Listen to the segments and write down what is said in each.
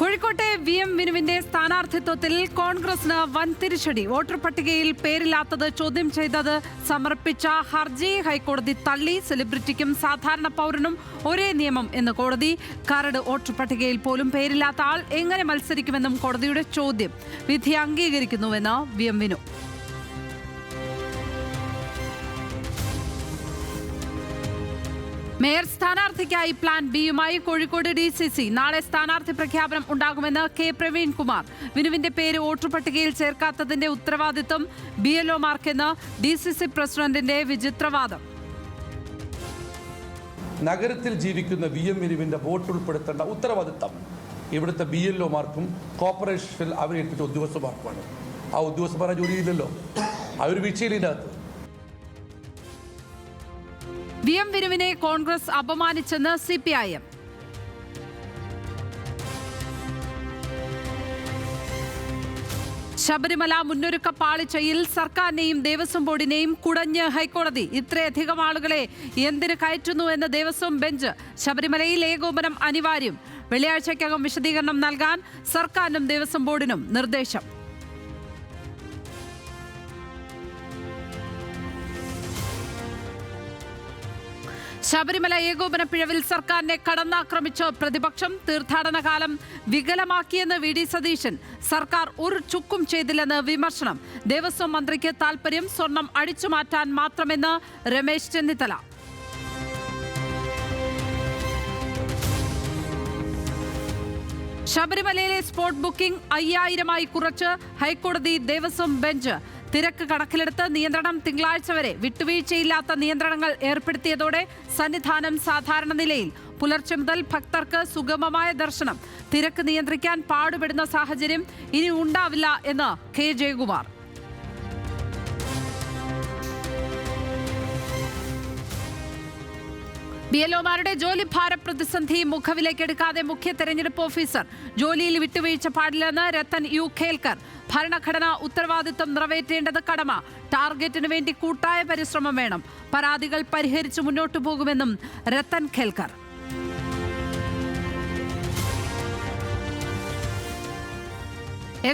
കോഴിക്കോട്ടെ VM വിനുവിന്റെ സ്ഥാനാർത്ഥിത്വത്തിൽ കോൺഗ്രസിന് വൻ തിരിച്ചടി. വോട്ടർ പട്ടികയിൽ പേരില്ലാത്തത് ചോദ്യം ചെയ്തത് സമർപ്പിച്ച ഹർജി ഹൈക്കോടതി തള്ളി. സെലിബ്രിറ്റിക്കും സാധാരണ പൗരനും ഒരേ നിയമം എന്ന് കോടതി. കരട് വോട്ടർ പട്ടികയിൽ പോലും പേരില്ലാത്ത ആൾ എങ്ങനെ മത്സരിക്കുമെന്നും കോടതിയുടെ ചോദ്യം. വിധി അംഗീകരിക്കുന്നുവെന്ന് VM വിനു. മേയർ സ്ഥാനാർത്ഥിക്കായി പ്ലാൻ ബിയുമായി കോഴിക്കോട് DCC. നാളെ സ്ഥാനാർത്ഥി പ്രഖ്യാപനം ഉണ്ടാകുമെന്ന് K. പ്രവീൺകുമാർ. വിനുവിന്റെ പേര് വോട്ടർ പട്ടികയിൽ ചേർക്കാത്തതിന്റെ ഉത്തരവാദിത്വം BLOമാർക്കെന്ന് DCC പ്രസിഡന്റിന്റെ വിചിത്രവാദം. നഗരത്തിൽ ജീവിക്കുന്ന VM വിനുവിന്റെ വോട്ട് ഉൾപ്പെടുത്തേണ്ട ഉത്തരവാദിത്തം ഇവിടുത്തെ BLOമാർക്കും കോർപ്പറേഷനിൽ അവരേൽപ്പിച്ച ഉദ്യോഗസ്ഥന്മാർക്കുമാണ്. ആ ഉദ്യോഗസ്ഥന്മാരെ ജോലിയില്ലല്ലോ, ആ ഒരു വീഴ്ചയിലില്ലാത്ത VM വിനുവിനെ കോൺഗ്രസ് അപമാനിച്ചെന്ന് CPIM. ശബരിമല മുന്നൊരുക്ക പാളിച്ചയിൽ സർക്കാരിനെയും ദേവസ്വം ബോർഡിനെയും കുടഞ്ഞ് ഹൈക്കോടതി. ഇത്രയധികം ആളുകളെ എന്തിന് കയറ്റുന്നു എന്ന് ദേവസ്വം ബെഞ്ച്. ശബരിമലയിൽ ഏകോപനം അനിവാര്യം. വെള്ളിയാഴ്ചയ്ക്കകം വിശദീകരണം നൽകാൻ സർക്കാരിനും ദേവസ്വം ബോർഡിനും നിർദ്ദേശം. ശബരിമല ഏകോപന പിഴവിൽ സർക്കാരിനെ കടന്നാക്രമിച്ച് പ്രതിപക്ഷം. തീർത്ഥാടന കാലം വികലമാക്കിയെന്ന് VD സതീശൻ. സർക്കാർ ഒരു ചുക്കും ചെയ്തില്ലെന്ന് വിമർശനം. ദേവസ്വം മന്ത്രിക്ക് താൽപര്യം സ്വർണം അടിച്ചുമാറ്റാൻ മാത്രമെന്ന് രമേശ് ചെന്നിത്തല. ശബരിമലയിലെ സ്പോട്ട് ബുക്കിംഗ് 5000-ആയി കുറച്ച് ഹൈക്കോടതി ദേവസ്വം ബെഞ്ച്. തിരക്ക് കണക്കിലെടുത്ത് നിയന്ത്രണം തിങ്കളാഴ്ച വരെ. വിട്ടുവീഴ്ചയില്ലാത്ത നിയന്ത്രണങ്ങൾ ഏർപ്പെടുത്തിയതോടെ സന്നിധാനം സാധാരണ നിലയിൽ. പുലർച്ചെ മുതൽ ഭക്തർക്ക് സുഗമമായ ദർശനം. തിരക്ക് നിയന്ത്രിക്കാൻ പാടുപെടുന്ന സാഹചര്യം ഇനി ഉണ്ടാവില്ല എന്ന് K. ജയകുമാർ. BLOമാരുടെ ജോലിഭാര പ്രതിസന്ധി മുഖവിലേക്കെടുക്കാതെ മുഖ്യ തെരഞ്ഞെടുപ്പ് ഓഫീസർ. ജോലിയിൽ വിട്ടുവീഴ്ച പാടില്ലെന്ന് രത്തൻ U. ഖേൽക്കർ. ഭരണഘടനാ ഉത്തരവാദിത്വം നിറവേറ്റേണ്ടത് കടമ. ടാർഗറ്റിനു വേണ്ടി കൂട്ടായ പരിശ്രമം വേണം. പരാതികൾ പരിഹരിച്ച് മുന്നോട്ടു പോകുമെന്നും രത്തൻ ഖേൽക്കർ.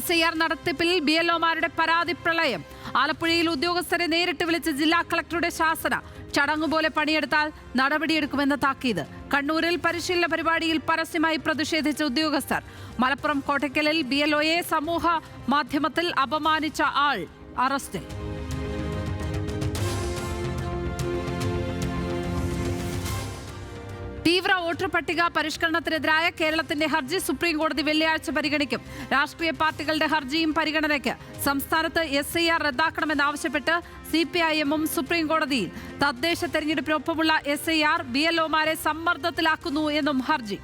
SIR നടത്തിപ്പിൽ BLOമാരുടെ പരാതി പ്രളയം. ആലപ്പുഴയിൽ ഉദ്യോഗസ്ഥരെ നേരിട്ട് വിളിച്ച് ജില്ലാ കളക്ടറുടെ ശാസന. ചടങ്ങുപോലെ പണിയെടുത്താൽ നടപടിയെടുക്കുമെന്ന് താക്കീത്. കണ്ണൂരിൽ പരിശീലന പരിപാടിയിൽ പരസ്യമായി പ്രതിഷേധിച്ച ഉദ്യോഗസ്ഥർ. മലപ്പുറം കോട്ടയ്ക്കലിൽ BLOയെ സമൂഹ മാധ്യമത്തിൽ അപമാനിച്ച ആൾ അറസ്റ്റിൽ. തീവ്ര വോട്ടർ പട്ടിക പരിഷ്കരണത്തിനെതിരായ കേരളത്തിന്റെ ഹർജി സുപ്രീംകോടതി വെള്ളിയാഴ്ച പരിഗണിക്കും. രാഷ്ട്രീയ പാർട്ടികളുടെ ഹർജിയും പരിഗണനയ്ക്ക്. സംസ്ഥാനത്ത് SIR റദ്ദാക്കണമെന്നാവശ്യപ്പെട്ട് CPIM-ഉം സുപ്രീംകോടതിയിൽ. തദ്ദേശ തെരഞ്ഞെടുപ്പിനൊപ്പമുള്ള SIR BLOമാരെ സമ്മർദ്ദത്തിലാക്കുന്നു എന്നും ഹർജി.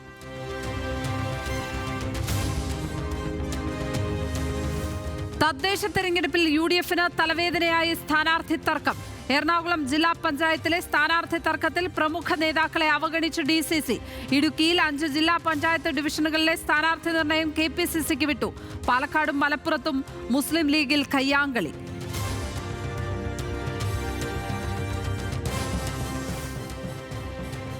തദ്ദേശ തെരഞ്ഞെടുപ്പിൽ UDF-ന് തലവേദനയായി സ്ഥാനാർത്ഥി തർക്കം. എറണാകുളം ജില്ലാ പഞ്ചായത്തിലെ സ്ഥാനാർത്ഥി തർക്കത്തിൽ പ്രമുഖ നേതാക്കളെ അവഗണിച്ച് DCC. ഇടുക്കിയിൽ 5 ജില്ലാ പഞ്ചായത്ത് ഡിവിഷനുകളിലെ സ്ഥാനാർത്ഥി നിർണയം KPCC-ക്ക് വിട്ടു. പാലക്കാടും മലപ്പുറത്തും മുസ്ലിം ലീഗിൽ കയ്യാങ്കളി.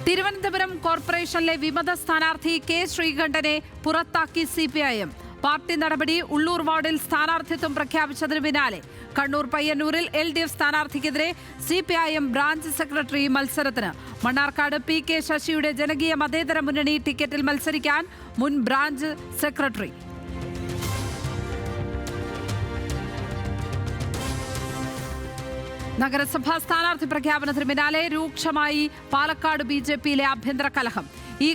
തിരുവനന്തപുരം കോർപ്പറേഷനിലെ വിമത സ്ഥാനാർത്ഥി K. ശ്രീകണ്ഠനെ പുറത്താക്കി CPIM. പാർട്ടി നടപടി. ഉള്ളൂർ വാർഡിൽ സ്ഥാനാർത്ഥിത്വം പ്രഖ്യാപിച്ചതിന് പിന്നാലെ കണ്ണൂർ പയ്യന്നൂരിൽ LDF സ്ഥാനാർത്ഥിക്കെതിരെ CPIM ബ്രാഞ്ച് സെക്രട്ടറി മത്സരത്തിന്. മണ്ണാർക്കാട് PK ശശിയുടെ ജനകീയ മതേതര മുന്നണി ടിക്കറ്റിൽ മത്സരിക്കാൻ മുൻ ബ്രാഞ്ച് സെക്രട്ടറി. നഗരസഭാ സ്ഥാനാർത്ഥി പ്രഖ്യാപനത്തിന് പിന്നാലെ രൂക്ഷമായി പാലക്കാട് BJP-യിലെ ആഭ്യന്തര കലഹം.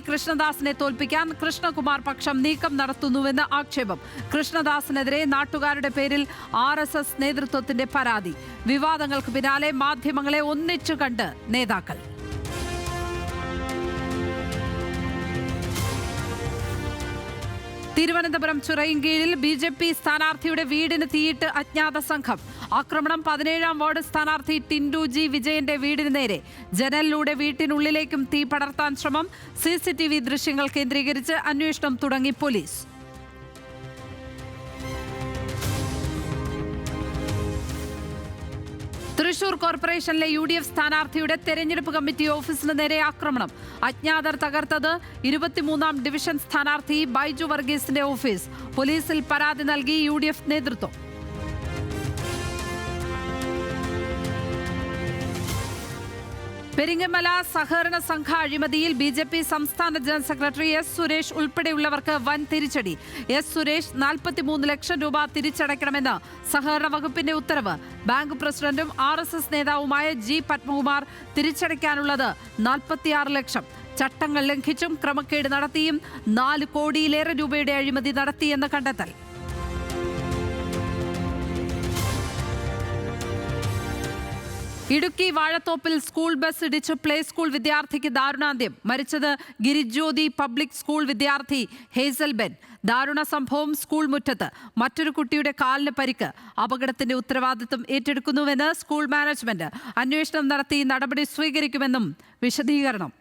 കൃഷ്ണദാസിനെ തോൽപ്പിക്കാൻ കൃഷ്ണകുമാർ പക്ഷം നീക്കം നടത്തുന്നുവെന്ന് ആക്ഷേപം. കൃഷ്ണദാസിനെതിരെ നാട്ടുകാരുടെ പേരിൽ RSS നേതൃത്വത്തിന്റെ പരാതി. വിവാദങ്ങൾക്ക് പിന്നാലെ മാധ്യമങ്ങളെ ഒന്നിച്ചു കണ്ട് നേതാക്കൾ. തിരുവനന്തപുരം ചിറയിൻകീഴിൽ BJP സ്ഥാനാർത്ഥിയുടെ വീടിന് തീയിട്ട് അജ്ഞാത സംഘം. ആക്രമണം 17-ാം വാർഡ് സ്ഥാനാർത്ഥി ടിൻഡു G. വിജയന്റെ വീടിന് നേരെ. ജനലിലൂടെ വീട്ടിനുള്ളിലേക്കും തീ പടർത്താൻ ശ്രമം. CCTV ദൃശ്യങ്ങൾ കേന്ദ്രീകരിച്ച് അന്വേഷണം തുടങ്ങി പോലീസ്. തൃശൂർ കോർപ്പറേഷനിലെ UDF സ്ഥാനാർത്ഥിയുടെ തെരഞ്ഞെടുപ്പ് കമ്മിറ്റി ഓഫീസിന് നേരെ ആക്രമണം. അജ്ഞാതർ തകർത്തത് 23-ാം ഡിവിഷൻ സ്ഥാനാർത്ഥി ബൈജു വർഗീസിന്റെ ഓഫീസ്. പോലീസിൽ പരാതി നൽകി UDF നേതൃത്വം. പെരിങ്ങമല സഹകരണ സംഘ അഴിമതിയിൽ BJP സംസ്ഥാന ജനറൽ സെക്രട്ടറി S. സുരേഷ് ഉൾപ്പെടെയുള്ളവർക്ക് വൻ തിരിച്ചടി. S. സുരേഷ് 43 ലക്ഷം രൂപ തിരിച്ചടയ്ക്കണമെന്ന് സഹകരണ വകുപ്പിന്റെ ഉത്തരവ്. ബാങ്ക് പ്രസിഡന്റും RSS നേതാവുമായ G. പത്മകുമാർ തിരിച്ചടയ്ക്കാനുള്ളത് 46 ലക്ഷം. ചട്ടങ്ങൾ ലംഘിച്ചും ക്രമക്കേട് നടത്തിയും 4 കോടിയിലേറെ രൂപയുടെ അഴിമതി നടത്തിയെന്ന് കണ്ടെത്തൽ. ഇടുക്കി വാഴത്തോപ്പിൽ സ്കൂൾ ബസ് ഇടിച്ച് പ്ലേ സ്കൂൾ വിദ്യാർത്ഥിക്ക് ദാരുണാന്ത്യം. മരിച്ചത് ഗിരിജ്യോതി പബ്ലിക് സ്കൂൾ വിദ്യാർത്ഥി ഹേസൽ ബെൻ. ദാരുണ സംഭവം സ്കൂൾ മുറ്റത്ത്. മറ്റൊരു കുട്ടിയുടെ കാലിന് പരിക്ക്. അപകടത്തിന്റെ ഉത്തരവാദിത്വം ഏറ്റെടുക്കുന്നുവെന്ന് സ്കൂൾ മാനേജ്മെന്റ്. അന്വേഷണം നടത്തി നടപടി സ്വീകരിക്കുമെന്നും വിശദീകരണം.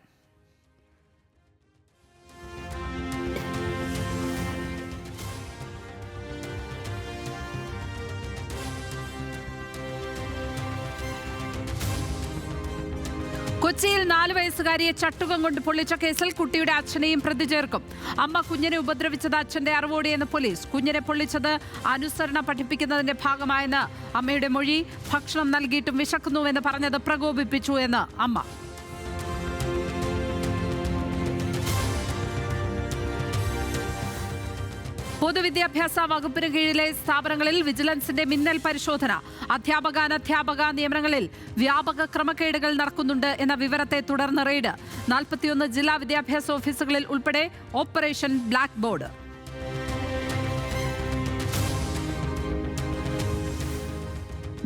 കൊച്ചിയിൽ 4 വയസ്സുകാരിയെ ചട്ടുകം കൊണ്ട് പൊള്ളിച്ച കേസിൽ കുട്ടിയുടെ അച്ഛനെയും പ്രതി ചേർക്കും. അമ്മ കുഞ്ഞിനെ ഉപദ്രവിച്ചത് അച്ഛന്റെ അറിവോടെയെന്ന് പോലീസ്. കുഞ്ഞിനെ പൊള്ളിച്ചത് അനുസരണ പഠിപ്പിക്കുന്നതിന്റെ ഭാഗമായെന്ന് അമ്മയുടെ മൊഴി. ഭക്ഷണം നൽകിയിട്ടും വിശക്കുന്നുവെന്ന് പറഞ്ഞത് പ്രകോപിപ്പിച്ചു എന്ന് അമ്മ. പൊതുവിദ്യാഭ്യാസ വകുപ്പിന് കീഴിലെ സ്ഥാപനങ്ങളിൽ വിജിലൻസിന്റെ മിന്നൽ പരിശോധന. അധ്യാപക അനധ്യാപക നിയമനങ്ങളിൽ വ്യാപക ക്രമക്കേടുകൾ നടക്കുന്നുണ്ട് എന്ന വിവരത്തെ തുടർന്ന് റെയ്ഡ്. 41 ജില്ലാ വിദ്യാഭ്യാസ ഓഫീസുകളിൽ ഉൾപ്പെടെ ഓപ്പറേഷൻ ബ്ലാക്ക് ബോർഡ്.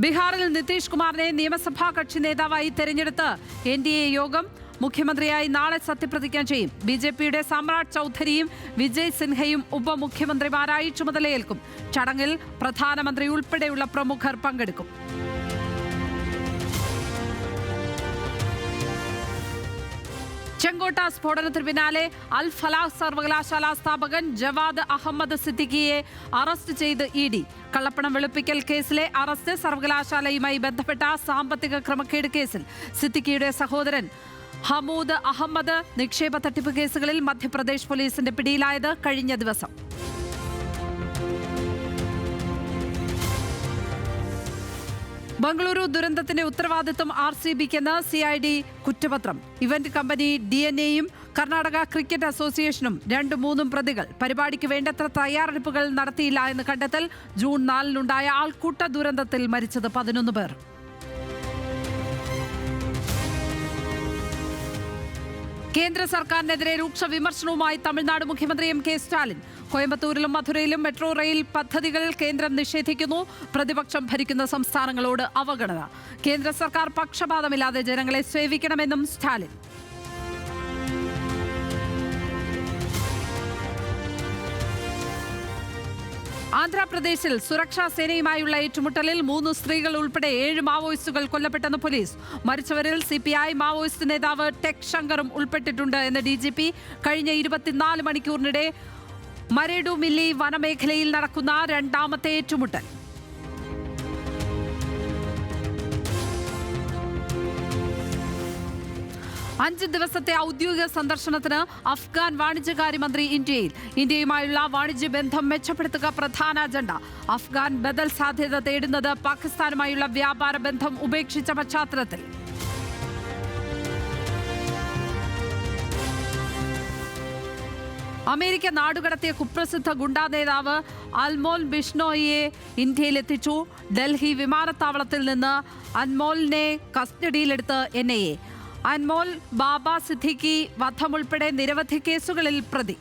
ബീഹാറിൽ നിതീഷ് കുമാറിനെ നിയമസഭാ കക്ഷി നേതാവായി തെരഞ്ഞെടുത്ത് NDA യോഗം. മുഖ്യമന്ത്രിയായി നാളെ സത്യപ്രതിജ്ഞ ചെയ്യും. BJPയുടെ സമ്രാട് ചൗധരിയും വിജയ് സിൻഹയും ഉപമുഖ്യമന്ത്രിമാരായി ചുമതലയേൽക്കും. ചടങ്ങിൽ പ്രധാനമന്ത്രി ഉൾപ്പെടെയുള്ള പ്രമുഖർ പങ്കെടുക്കും. ചെങ്കോട്ട സ്ഫോടനത്തിന് പിന്നാലെ അൽ ഫലാഹ് സർവകലാശാല സ്ഥാപകൻ ജവാദ് അഹമ്മദ് സിദ്ദിഖിയെ അറസ്റ്റ് ചെയ്ത് ED. കള്ളപ്പണം വെളുപ്പിക്കൽ കേസിലെ അറസ്റ്റ് സർവകലാശാലയുമായി ബന്ധപ്പെട്ട സാമ്പത്തിക ക്രമക്കേട് കേസിൽ. സിദ്ദിഖിയുടെ സഹോദരൻ ഹമൂദ് അഹമ്മദ് നിക്ഷേപ തട്ടിപ്പ് കേസുകളിൽ മധ്യപ്രദേശ് പോലീസിന്റെ പിടിയിലായത് കഴിഞ്ഞ ദിവസം. ബംഗളൂരു ദുരന്തത്തിന്റെ ഉത്തരവാദിത്വം RCBക്കെന്ന് CID കുറ്റപത്രം. ഇവന്റ് കമ്പനി DNA-യും കർണാടക ക്രിക്കറ്റ് അസോസിയേഷനും 2-3 പ്രതികൾ. പരിപാടിക്ക് വേണ്ടത്ര തയ്യാറെടുപ്പുകൾ നടത്തിയില്ല എന്ന് കണ്ടെത്തൽ. ജൂൺ 4-നുണ്ടായ ആൾക്കൂട്ട ദുരന്തത്തിൽ മരിച്ചത് 11 പേർ. കേന്ദ്ര സർക്കാരിനെതിരെ രൂക്ഷ വിമർശനവുമായി തമിഴ്നാട് മുഖ്യമന്ത്രി MK സ്റ്റാലിൻ. കോയമ്പത്തൂരിലും മധുരയിലും മെട്രോ റെയിൽ പദ്ധതികൾ കേന്ദ്രം നിഷേധിക്കുന്നു. പ്രതിപക്ഷം ഭരിക്കുന്ന സംസ്ഥാനങ്ങളോട് അവഗണന. കേന്ദ്ര സർക്കാർ പക്ഷപാതമില്ലാതെ ജനങ്ങളെ സേവിക്കണമെന്നും സ്റ്റാലിൻ. ആന്ധ്രാപ്രദേശിൽ സുരക്ഷാ സേനയുമായുള്ള ഏറ്റുമുട്ടലിൽ 3 സ്ത്രീകൾ ഉൾപ്പെടെ 7 മാവോയിസ്റ്റുകൾ കൊല്ലപ്പെട്ടെന്ന് പോലീസ്. മരിച്ചവരിൽ CPI മാവോയിസ്റ്റ് നേതാവ് ടെക് ശങ്കറും ഉൾപ്പെട്ടിട്ടുണ്ട് എന്ന് DGP. കഴിഞ്ഞ 24 മണിക്കൂറിനിടെ മരേഡുമില്ലി വനമേഖലയിൽ നടക്കുന്ന 2ാമത്തെ ഏറ്റുമുട്ടൽ. അഞ്ച് ദിവസത്തെ ഔദ്യോഗിക സന്ദർശനത്തിന് അഫ്ഗാൻ വാണിജ്യകാര്യമന്ത്രി ഇന്ത്യയുമായുള്ള വാണിജ്യ ബന്ധം മെച്ചപ്പെടുത്തുക പ്രധാന അജണ്ട. അഫ്ഗാൻ ബദൽ സാധ്യത തേടുന്നത് പാകിസ്ഥാനുമായുള്ള വ്യാപാര ബന്ധം ഉപേക്ഷിച്ച പശ്ചാത്തലത്തിൽ. അമേരിക്ക നാടുകടത്തിയ കുപ്രസിദ്ധ ഗുണ്ടാ നേതാവ് അൻമോൽ ബിഷ്ണോയിയെ ഇന്ത്യയിലെത്തിച്ചു. ഡൽഹി വിമാനത്താവളത്തിൽ നിന്ന് അൻമോലിനെ കസ്റ്റഡിയിലെടുത്ത് NIA. അൻമോൽ ബാബ സിദ്ദിഖി വധമുൾപ്പെടെ നിരവധി കേസുകളിൽ പ്രതി.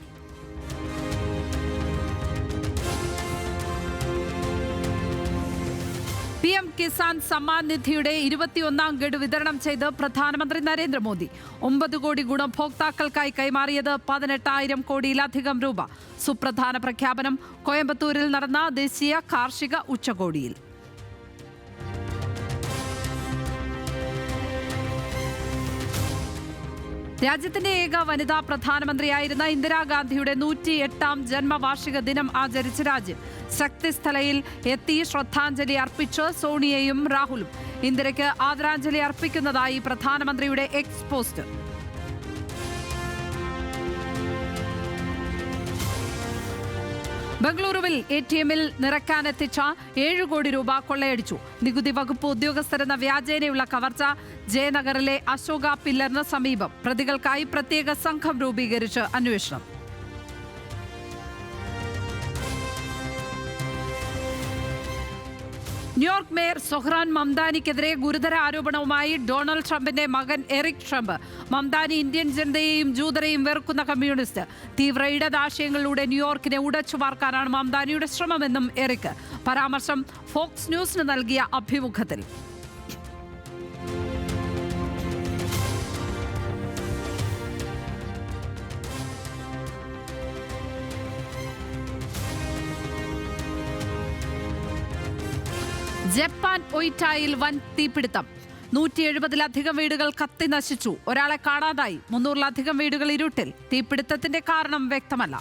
PM കിസാൻ സമ്മാൻ നിധിയുടെ 21ാം ഗഡു വിതരണം ചെയ്ത് പ്രധാനമന്ത്രി നരേന്ദ്രമോദി. 9 കോടി ഗുണഭോക്താക്കൾക്കായി കൈമാറിയത് 18,000 കോടിയിലധികം രൂപ. സുപ്രധാന പ്രഖ്യാപനം കോയമ്പത്തൂരിൽ നടന്ന ദേശീയ കാർഷിക ഉച്ചകോടിയിൽ. രാജ്യത്തിന്റെ ഏക വനിതാ പ്രധാനമന്ത്രിയായിരുന്ന ഇന്ദിരാഗാന്ധിയുടെ 108ാം ജന്മവാർഷിക ദിനം ആചരിച്ച രാജ്യം. ശക്തിസ്ഥലയിൽ എത്തി ശ്രദ്ധാഞ്ജലി അർപ്പിച്ച് സോണിയയും രാഹുലും. ഇന്ദിരയ്ക്ക് ആദരാഞ്ജലി അർപ്പിക്കുന്നതായി പ്രധാനമന്ത്രിയുടെ എക്സ് പോസ്റ്റ്. ബംഗളൂരുവിൽ ATMൽ നിറയ്ക്കാനെത്തിച്ച 7 കോടി രൂപ കൊള്ളയടിച്ചു. നികുതി വകുപ്പ് ഉദ്യോഗസ്ഥരെന്ന വ്യാജേനയുള്ള കവർച്ച ജയനഗറിലെ അശോക പില്ലറിന് സമീപം. പ്രതികൾക്കായി പ്രത്യേക സംഘം രൂപീകരിച്ച് അന്വേഷണം. ന്യൂയോർക്ക് മേയർ സൊഹ്റാൻ മംദാനിക്കെതിരെ ഗുരുതര ആരോപണവുമായി ഡൊണാൾഡ് ട്രംപിന്റെ മകൻ എറിക് ട്രംപ്. മംദാനി ഇന്ത്യൻ ജനതയെയും ജൂതരെയും വെറുക്കുന്ന കമ്മ്യൂണിസ്റ്റ്. തീവ്ര ഇടതാശയങ്ങളിലൂടെ ന്യൂയോർക്കിനെ ഉടച്ചു വാർക്കാനാണ് മംദാനിയുടെ ശ്രമമെന്നും എറിക് പരാമർശം ഫോക്സ് ന്യൂസിന് നൽകിയ അഭിമുഖത്തിൽ. ജപ്പാൻ ഒയ്റ്റായിൽ വൻ തീപിടുത്തം. 170-ലധികം വീടുകൾ കത്തി നശിച്ചു. ഒരാളെ കാണാതായി. 300-ലധികം വീടുകൾ ഇരുട്ടിൽ. തീപിടുത്തത്തിന്റെ കാരണം വ്യക്തമല്ല.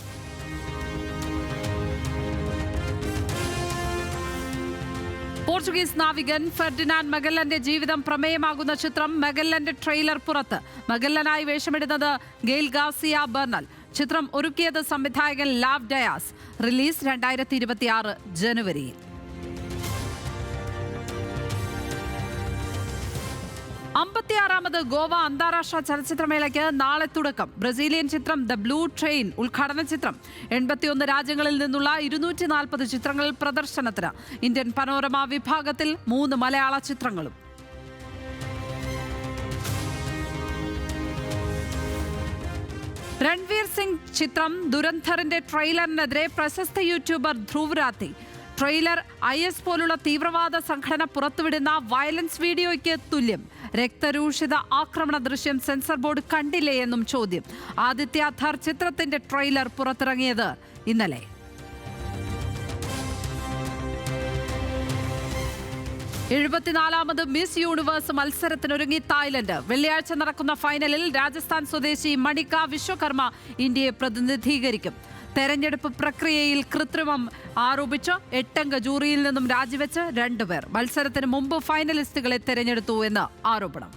പോർച്ചുഗീസ് നാവികൻ ഫെർഡിനാൻഡ് മഗല്ലന്റെ ജീവിതം പ്രമേയമാകുന്ന ചിത്രം മഗല്ലന്റെ ട്രെയിലർ പുറത്ത്. മഗല്ലനായി വേഷമിടുന്നത് ഗെയിൽ ഗാർസിയ ബെർണൽ. ചിത്രം ഒരുക്കിയത് സംവിധായകൻ ലാവ് ഡയാസ്. റിലീസ് 2026 ജനുവരിയിൽ. 56ാമത് ഗോവ അന്താരാഷ്ട്ര ചലച്ചിത്രമേളയ്ക്ക് നാളെ തുടക്കം. ബ്രസീലിയൻ ചിത്രം ദ ബ്ലൂ ട്രെയിൻ ഉദ്ഘാടന ചിത്രം. 81 രാജ്യങ്ങളിൽ നിന്നുള്ള 240 ചിത്രങ്ങൾ പ്രദർശനത്തിന്. ഇന്ത്യൻ പനോരമ വിഭാഗത്തിൽ 3 മലയാള ചിത്രങ്ങളും. രൺവീർ സിംഗ് ചിത്രം ദുരന്ധറിന്റെ ട്രെയിലറിനെതിരെ പ്രശസ്ത YouTuber Dhruv Rathi. Trailer IS പോലുള്ള തീവ്രവാദ സംഘടന പുറത്തുവിടുന്ന വയലൻസ് വീഡിയോയ്ക്ക് തുല്യം. രക്തരൂഷിത ആക്രമണ ദൃശ്യം സെൻസർ ബോർഡ് കണ്ടില്ലേ എന്നും ചോദ്യം. ആദിത്യ ധർ ചിത്രത്തിന്റെ ട്രെയിലർ പുറത്തിറങ്ങിയത് ഇന്നലെ. എഴുപത്തിനാലാമത് മിസ് യൂണിവേഴ്സ് മത്സരത്തിനൊരുങ്ങി തായ്ലൻഡ്. വെള്ളിയാഴ്ച നടക്കുന്ന ഫൈനലിൽ രാജസ്ഥാൻ സ്വദേശി മണിക വിശ്വകർമ്മ ഇന്ത്യയെ പ്രതിനിധീകരിക്കും. തെരഞ്ഞെടുപ്പ് പ്രക്രിയയിൽ കൃത്രിമം ആരോപിച്ച് 8-അംഗ ജൂറിയിൽ നിന്നും രാജിവെച്ച് 2 പേർ. മത്സരത്തിന് മുമ്പ് ഫൈനലിസ്റ്റുകളെ തെരഞ്ഞെടുത്തു എന്ന് ആരോപണം.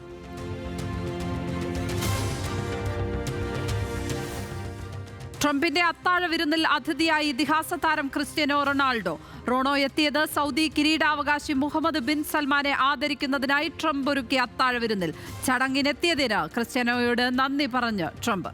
ട്രംപിന്റെ അത്താഴ വിരുന്നിൽ അതിഥിയായി ഇതിഹാസ താരം ക്രിസ്റ്റ്യാനോ റൊണാൾഡോ. റോണോ എത്തിയത് സൗദി കിരീടാവകാശി മുഹമ്മദ് ബിൻ സൽമാനെ ആദരിക്കുന്നതിനായി ട്രംപ് ഒരുക്കിയ അത്താഴ വിരുന്നിൽ. ചടങ്ങിനെത്തിയതിന് ക്രിസ്റ്റ്യാനോയോട് നന്ദി പറഞ്ഞ് ട്രംപ്.